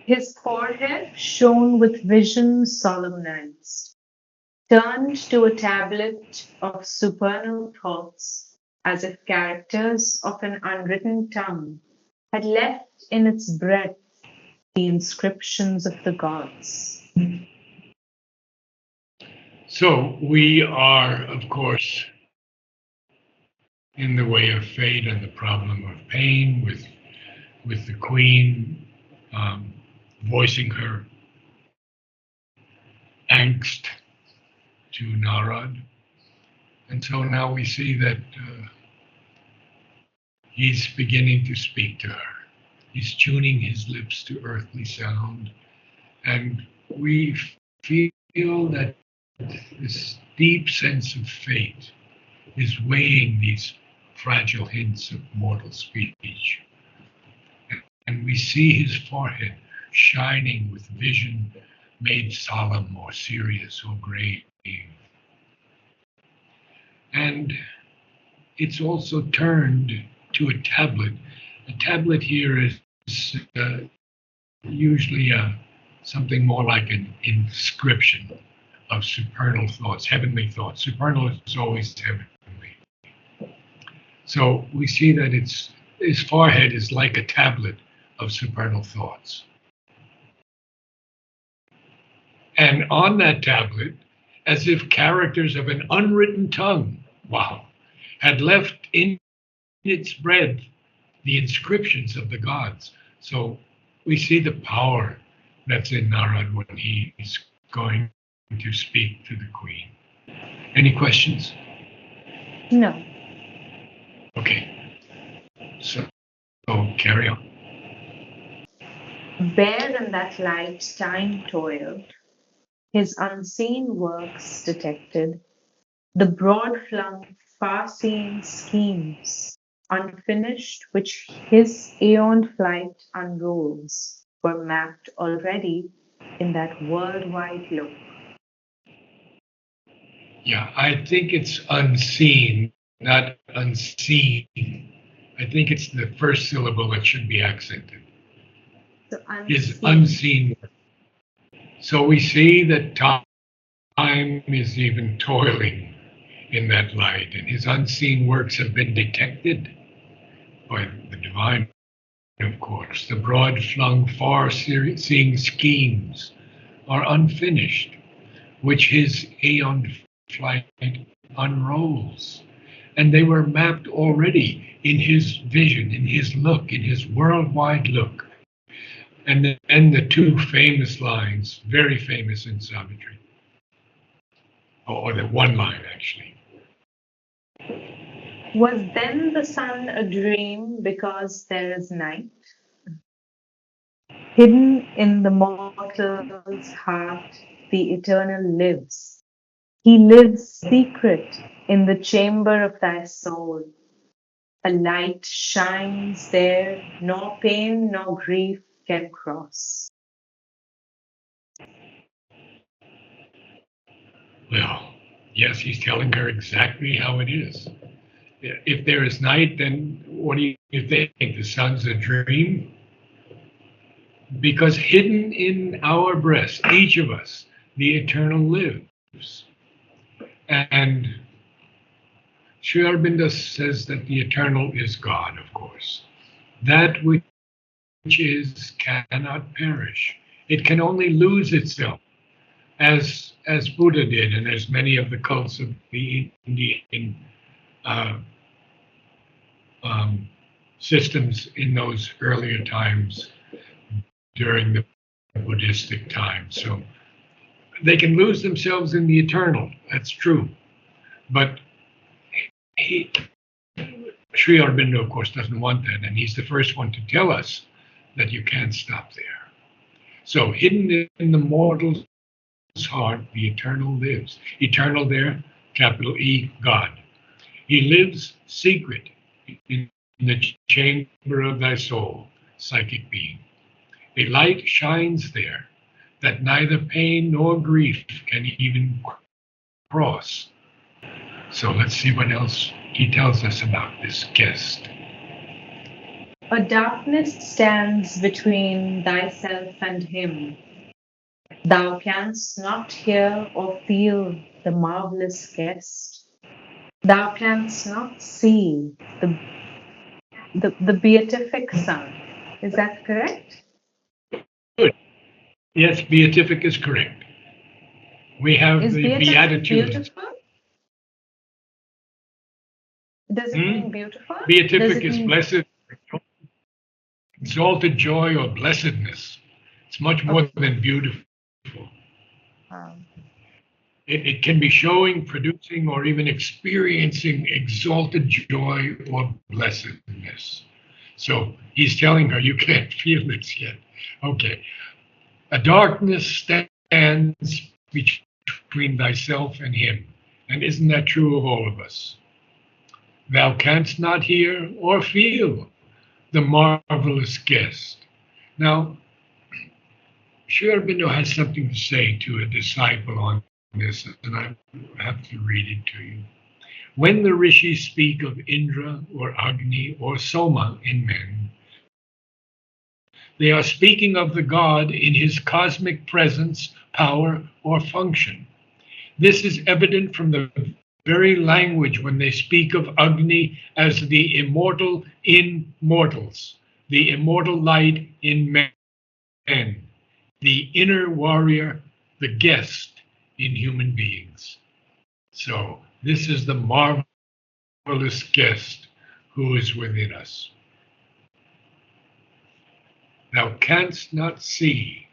His forehead shone with vision solemnized, turned to a tablet of supernal thoughts, as if characters of an unwritten tongue had left in its breadth the inscriptions of the gods. So we are, of course, in the way of fate and the problem of pain with the queen um, voicing her angst to Narad. And so now we see that he's beginning to speak to her. He's tuning his lips to earthly sound. And we feel that this deep sense of fate is weighing these fragile hints of mortal speech. And we see his forehead shining with vision made solemn or serious or grave. And it's also turned to a tablet. A tablet here is usually something more like an inscription of supernal thoughts, heavenly thoughts. Supernal is always heavenly. So we see that his forehead is like a tablet of supernal thoughts. And on that tablet, as if characters of an unwritten tongue, wow, had left in its breadth the inscriptions of the gods. So we see the power that's in Narad when he's going to speak to the queen. Any questions? No. Okay. So carry on. Bare in that light time toiled, his unseen works detected, the broad-flung, far-seeing schemes, unfinished, which his aeon flight unrolls, were mapped already in that worldwide look. Yeah, I think it's unseen, not unseen. I think it's the first syllable that should be accented. So Is unseen. unseen. So we see that time is even toiling in that light, and his unseen works have been detected by the divine, of course. The broad flung, far seeing schemes are unfinished, which his aeon flight unrolls. And they were mapped already in his vision, in his look, in his worldwide look. And then the two famous lines, very famous in Savitri, or the one line actually. Was then the sun a dream because there is night? Hidden in the mortal's heart, the eternal lives. He lives secret in the chamber of thy soul. A light shines there, nor pain nor grief can cross. Well, yes, he's telling her exactly how it is. If there is night, then what do you think? The sun's a dream? Because hidden in our breast, each of us, the eternal lives. And Sri Aurobindo says that the eternal is God, of course. That which is cannot perish. It can only lose itself, as Buddha did, and as many of the cults of the Indian uh, um, systems in those earlier times during the Buddhistic time. So they can lose themselves in the eternal. That's true. But Sri Aurobindo, of course, doesn't want that, and he's the first one to tell us that you can't stop there. So hidden in the mortal's heart, the eternal lives. Eternal there, capital E, God. He lives secret in the chamber of thy soul, psychic being. A light shines there that neither pain nor grief can even cross. So let's see what else he tells us about this guest. A darkness stands between thyself and him. Thou canst not hear or feel the marvelous guest. Thou canst not see the beatific Son. Is that correct? Good. Yes, beatific is correct. We have Is the beatific Beatitudes. beautiful? Does it Hmm? mean beautiful? Does Beatific it is mean blessed, exalted joy, or blessedness. It's much more okay? than beautiful. Um, It can be showing, producing, or even experiencing exalted joy or blessedness. So he's telling her, you can't feel this yet. Okay. A darkness stands between thyself and him. And isn't that true of all of us? Thou canst not hear or feel the marvelous guest. Now, Sri Aurobindo has something to say to a disciple on this, and I have to read it to you. When the rishis speak of Indra or Agni or Soma in men, they are speaking of the god in his cosmic presence, power, or function. This is evident from the very language when they speak of Agni as the immortal in mortals, the immortal light in men, the inner warrior, the guest in human beings. So, this is the marvelous guest who is within us. Thou canst not see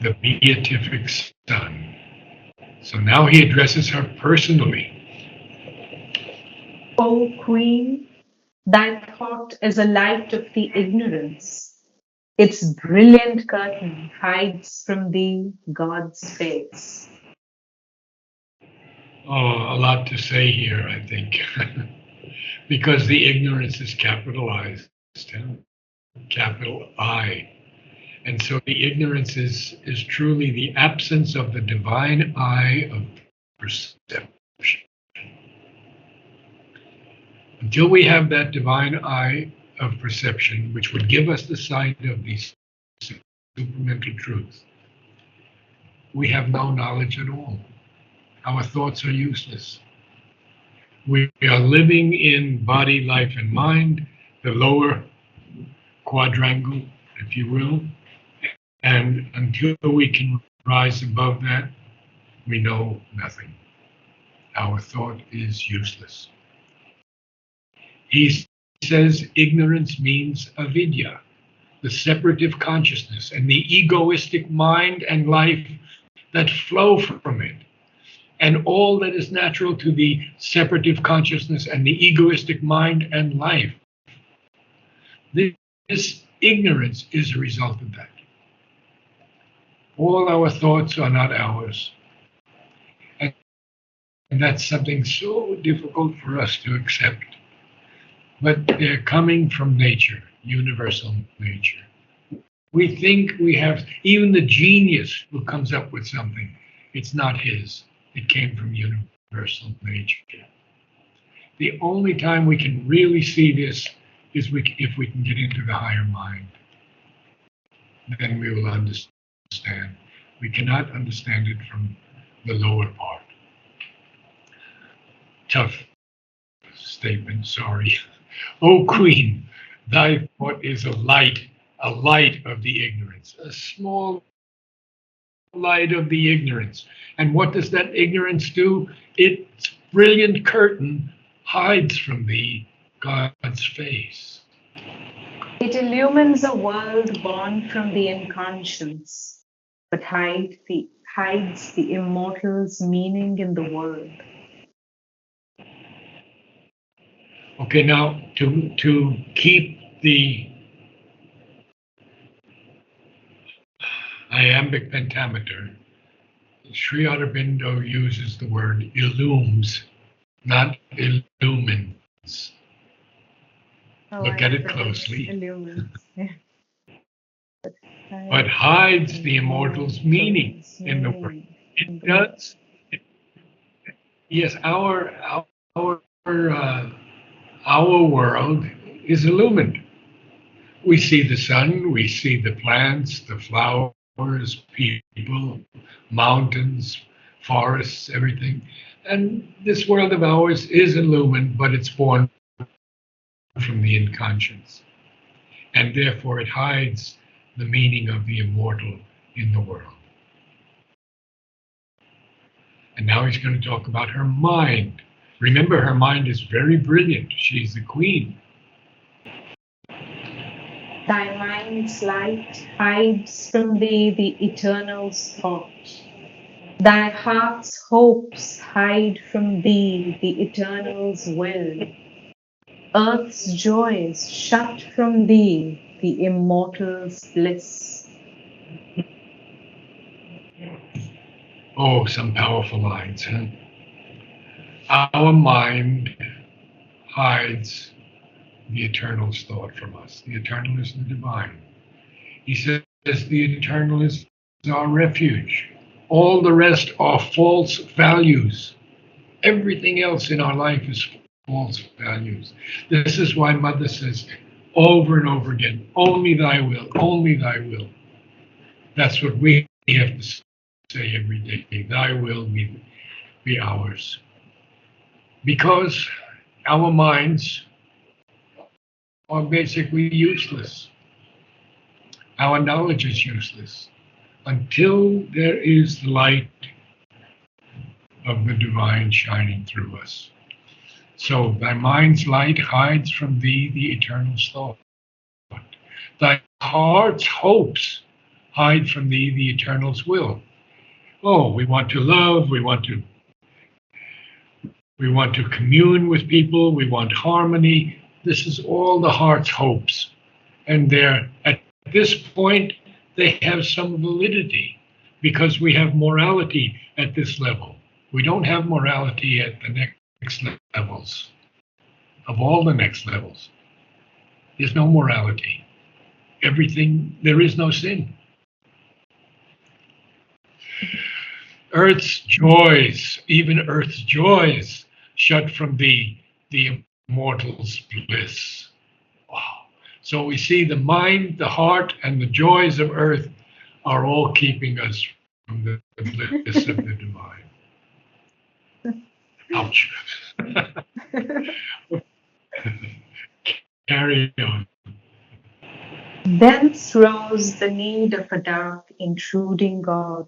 the beatific Son. So now he addresses her personally. O Queen, thy thought is a light of the ignorance. Its brilliant curtain hides from thee God's face. Oh, a lot to say here, I think, because the ignorance is capitalized, capital I. And so the ignorance is truly the absence of the divine eye of perception. Until we have that divine eye of perception, which would give us the sight of these supramental truths, we have no knowledge at all. Our thoughts are useless. We are living in body, life, and mind, the lower quadrangle, if you will. And until we can rise above that, we know nothing. Our thought is useless. He says ignorance means avidya, the separative consciousness, and the egoistic mind and life that flow from it, and all that is natural to the separative consciousness and the egoistic mind and life. This ignorance is a result of that. All our thoughts are not ours. And that's something so difficult for us to accept. But they're coming from nature, universal nature. We think we have, even the genius who comes up with something, it's not his. It came from universal nature. The only time we can really see this is if we can get into the higher mind. Then we will understand. We cannot understand it from the lower part. Tough statement, sorry. O Queen, thy thought is a light of the ignorance, a small light of the ignorance. And what does that ignorance do? Its brilliant curtain hides from thee God's face. It illumines a world born from the inconscience, but hides the immortal's meaning in the world. Okay, now to keep the iambic pentameter, Sri Aurobindo uses the word illumes, not illumines. Oh, Look I at it thought it's closely. illumines. Yeah. But hides the immortal's meaning in the word. It does. Yes, our our world is illumined. We see the sun, we see the plants, the flowers, people, mountains, forests, everything. And this world of ours is illumined, but it's born from the inconscience. And therefore it hides the meaning of the immortal in the world. And now he's going to talk about her mind. Remember, her mind is very brilliant. She's the queen. Thy mind's light hides from thee the eternal's thought. Thy heart's hopes hide from thee the eternal's will. Earth's joys shut from thee the immortal's bliss. Oh, some powerful lines, huh? Our mind hides the eternal's thought from us. The eternal is the divine. He says the eternal is our refuge. All the rest are false values. Everything else in our life is false values. This is why Mother says over and over again, only thy will, only thy will. That's what we have to say every day. Thy will be ours. Because our minds are basically useless. Our knowledge is useless until there is the light of the divine shining through us. So thy mind's light hides from thee the eternal's thought. Thy heart's hopes hide from thee the eternal's will. Oh, we want to love, we want to commune with people, we want harmony. This is all the heart's hopes. And they're at this point they have some validity because we have morality at this level. We don't have morality at the next levels. Of all the next levels, there's no morality. Everything, there is no sin. Earth's joys, even Earth's joys, shut from thee the immortal's bliss. Wow. So we see the mind, the heart, and the joys of earth are all keeping us from the bliss of the divine. Ouch. Carry on. Thence rose the need of a dark, intruding God,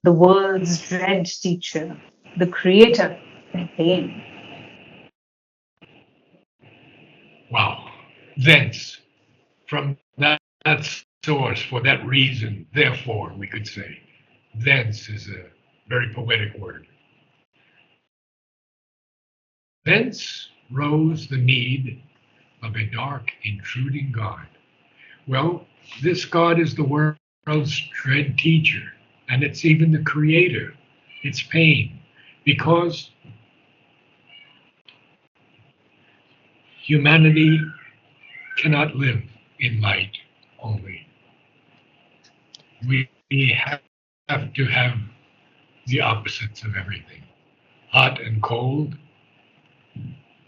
the world's dread teacher, the creator of pain. Wow. Thence, from that source, for that reason, therefore, we could say, thence is a very poetic word. Thence rose the need of a dark, intruding God. Well, this God is the world's dread teacher, and it's even the creator. It's pain, because humanity cannot live in light only. We have to have the opposites of everything: hot and cold,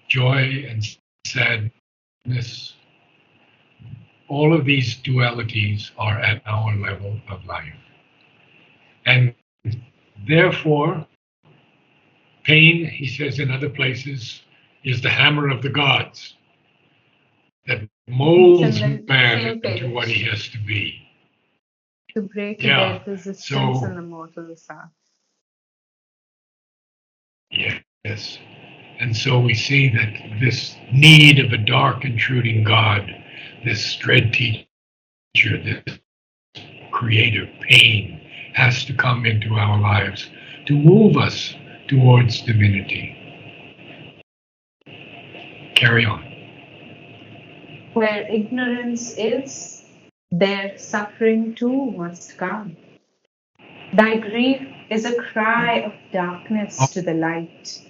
joy and sadness. All of these dualities are at our level of life. And therefore, pain, he says in other places, is the hammer of the gods that molds man into what he has to be. To break Yeah. dead resistance So, in the mortal's heart. yes. And so we see that this need of a dark, intruding God, this dread teacher, this creator pain, has to come into our lives to move us towards divinity. Carry on. Where ignorance is, there suffering too must come. Thy grief is a cry of darkness to the light.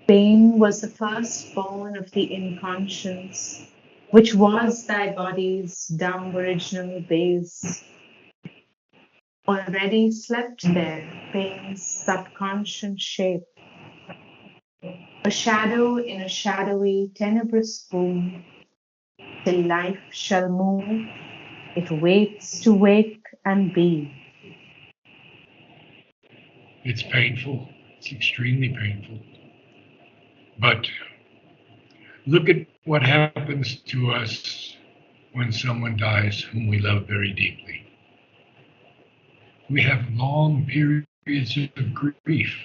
Pain was the firstborn of the inconscience, which was thy body's dumb original base. Already slept there pain's subconscious shape, a shadow in a shadowy, tenebrous womb, till life shall move, it waits to wake and be. It's painful. It's extremely painful. But look at what happens to us when someone dies whom we love very deeply. We have long periods of grief.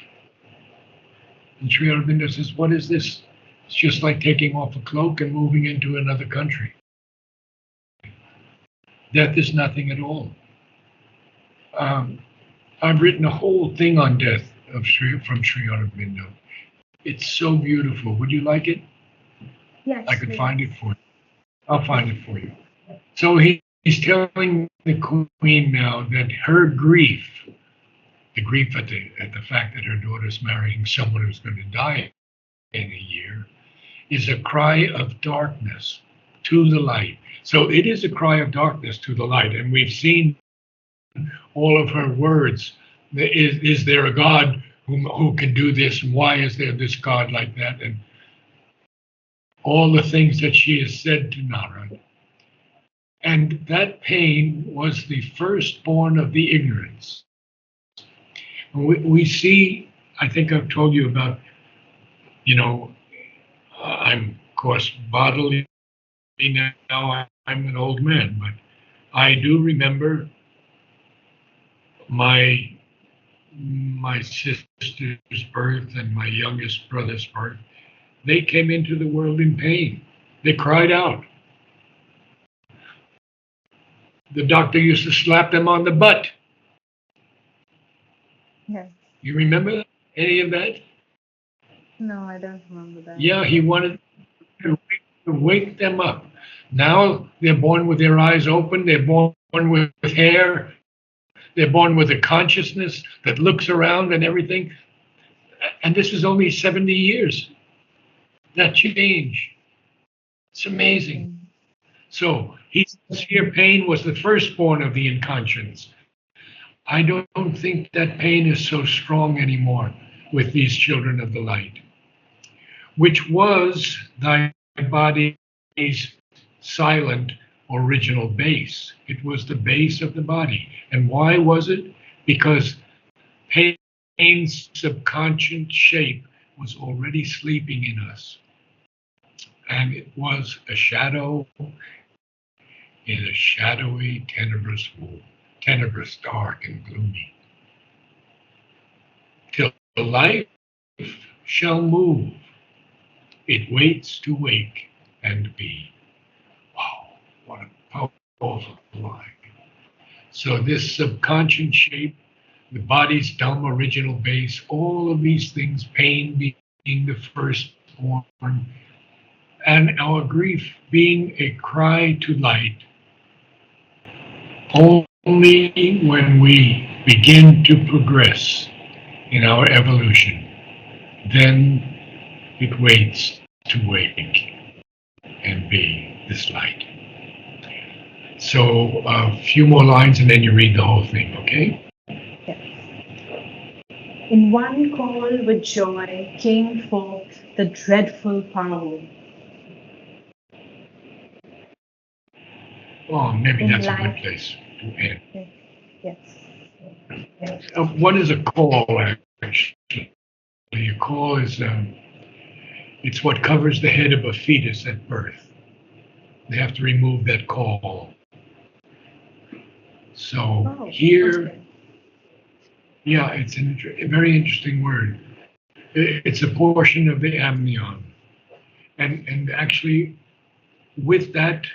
And Sri Aurobindo says, what is this? It's just like taking off a cloak and moving into another country. Death is nothing at all. I've written a whole thing on death from Sri Aurobindo. It's so beautiful. Would you like it? Yes, I could please. find it for you. I'll find it for you. So he's telling the queen now that her grief, the grief at the fact that her daughter's marrying someone who's going to die in a year, is a cry of darkness to the light. So it is a cry of darkness to the light. And we've seen all of her words. Is there a God who can do this? And why is there this God like that? And all the things that she has said to Narad. And that pain was the firstborn of the ignorance. We see, I think I've told you about, I'm, of course, bodily now, I'm an old man, but I do remember my sister's birth and my youngest brother's birth. They came into the world in pain. They cried out. The doctor used to slap them on the butt. Yes. You remember any of that? No, I don't remember that. Yeah, he wanted to wake them up. Now they're born with their eyes open. They're born with hair. They're born with a consciousness that looks around and everything. And this is only 70 years. That change. It's amazing. So he says here pain was the firstborn of the inconscience. I don't think that pain is so strong anymore with these children of the light, which was thy body's silent original base. It was the base of the body. And why was it? Because pain's subconscious shape was already sleeping in us. And it was a shadow in a shadowy, tenebrous, dark, and gloomy. Till life shall move, it waits to wake and be. Wow, what a powerful line. So this subconscious shape, the body's dumb original base, all of these things, pain being the firstborn, and our grief being a cry to light. Only when we begin to progress in our evolution, then it waits to wake and be this light. So a few more lines and then you read the whole thing, okay? Yes. In one call with joy came forth the dreadful power. Oh, maybe In that's a life. good place to end. Yes. What is a call, actually? A call is, it's what covers the head of a fetus at birth. They have to remove that caul. So here, okay. Yeah, it's a very interesting word. It's a portion of the amnion. And actually, with that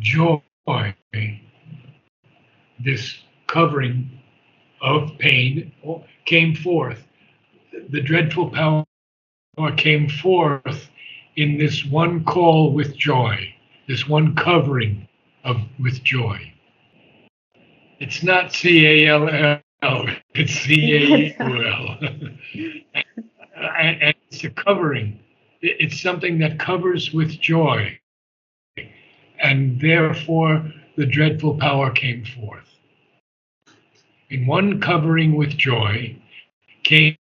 joy, this covering of pain came forth. The dreadful power came forth in this one call with joy, this one covering with joy. It's not C-A-L-L, it's C-A-U-L. And it's a covering. It's something that covers with joy. And therefore, the dreadful power came forth. In one covering with joy came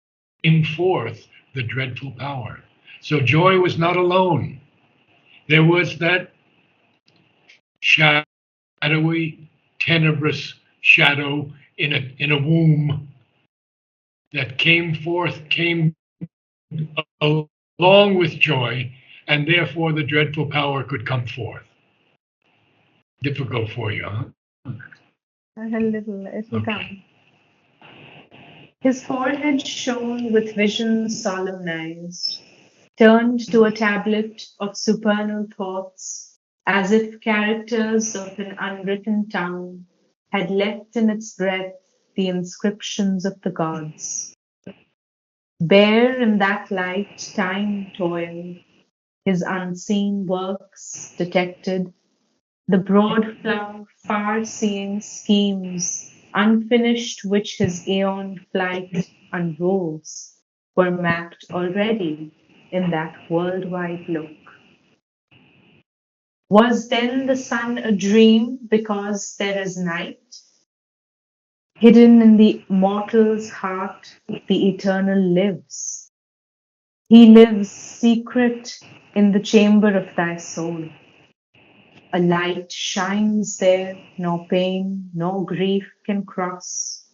forth the dreadful power. So joy was not alone. There was that shadowy, tenebrous shadow in a womb that came forth, came along with joy, and therefore the dreadful power could come forth. Difficult for you, huh? A little, it'll Okay. come. His forehead shone with vision solemnized, turned to a tablet of supernal thoughts, as if characters of an unwritten tongue had left in its breath the inscriptions of the gods. Bare in that light time toiled, his unseen works detected, the broad-flung, far-seeing schemes, unfinished which his aeon flight unrolls, were mapped already in that world-wide look. Was then the sun a dream because there is night? Hidden in the mortal's heart, the eternal lives. He lives secret in the chamber of thy soul. A light shines there, nor pain, nor grief can cross.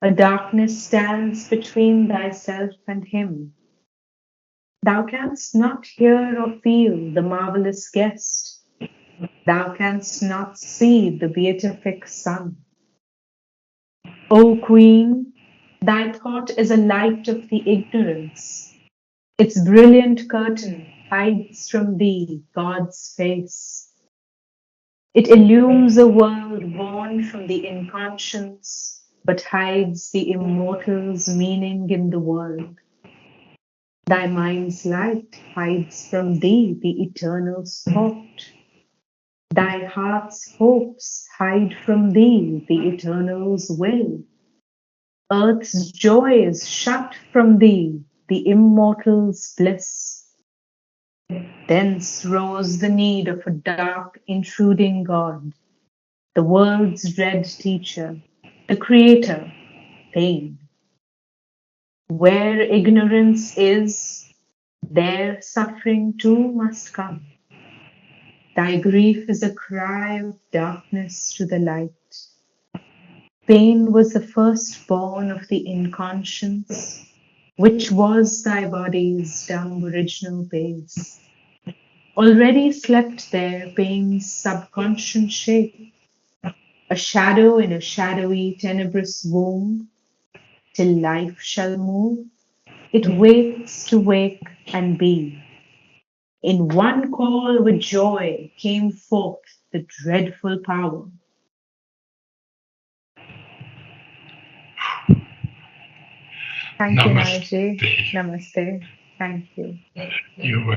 A darkness stands between thyself and him. Thou canst not hear or feel the marvelous guest. Thou canst not see the beatific sun. O Queen, thy thought is a light of the ignorance. Its brilliant curtain hides from thee God's face. It illumes a world born from the inconscience, but hides the immortal's meaning in the world. Thy mind's light hides from thee the eternal's thought. Thy heart's hopes hide from thee the eternal's will. Earth's joys shut from thee the immortal's bliss. Thence rose the need of a dark, intruding God, the world's dread teacher, the creator, pain. Where ignorance is, there suffering too must come. Thy grief is a cry of darkness to the light. Pain was the firstborn of the inconscience, which was thy body's dumb original base. Already slept there pain's subconscious shape, a shadow in a shadowy, tenebrous womb. Till life shall move, it waits to wake and be. In one call with joy came forth the dreadful power. Thank you, Namaste. Naraji. Namaste. Thank you. You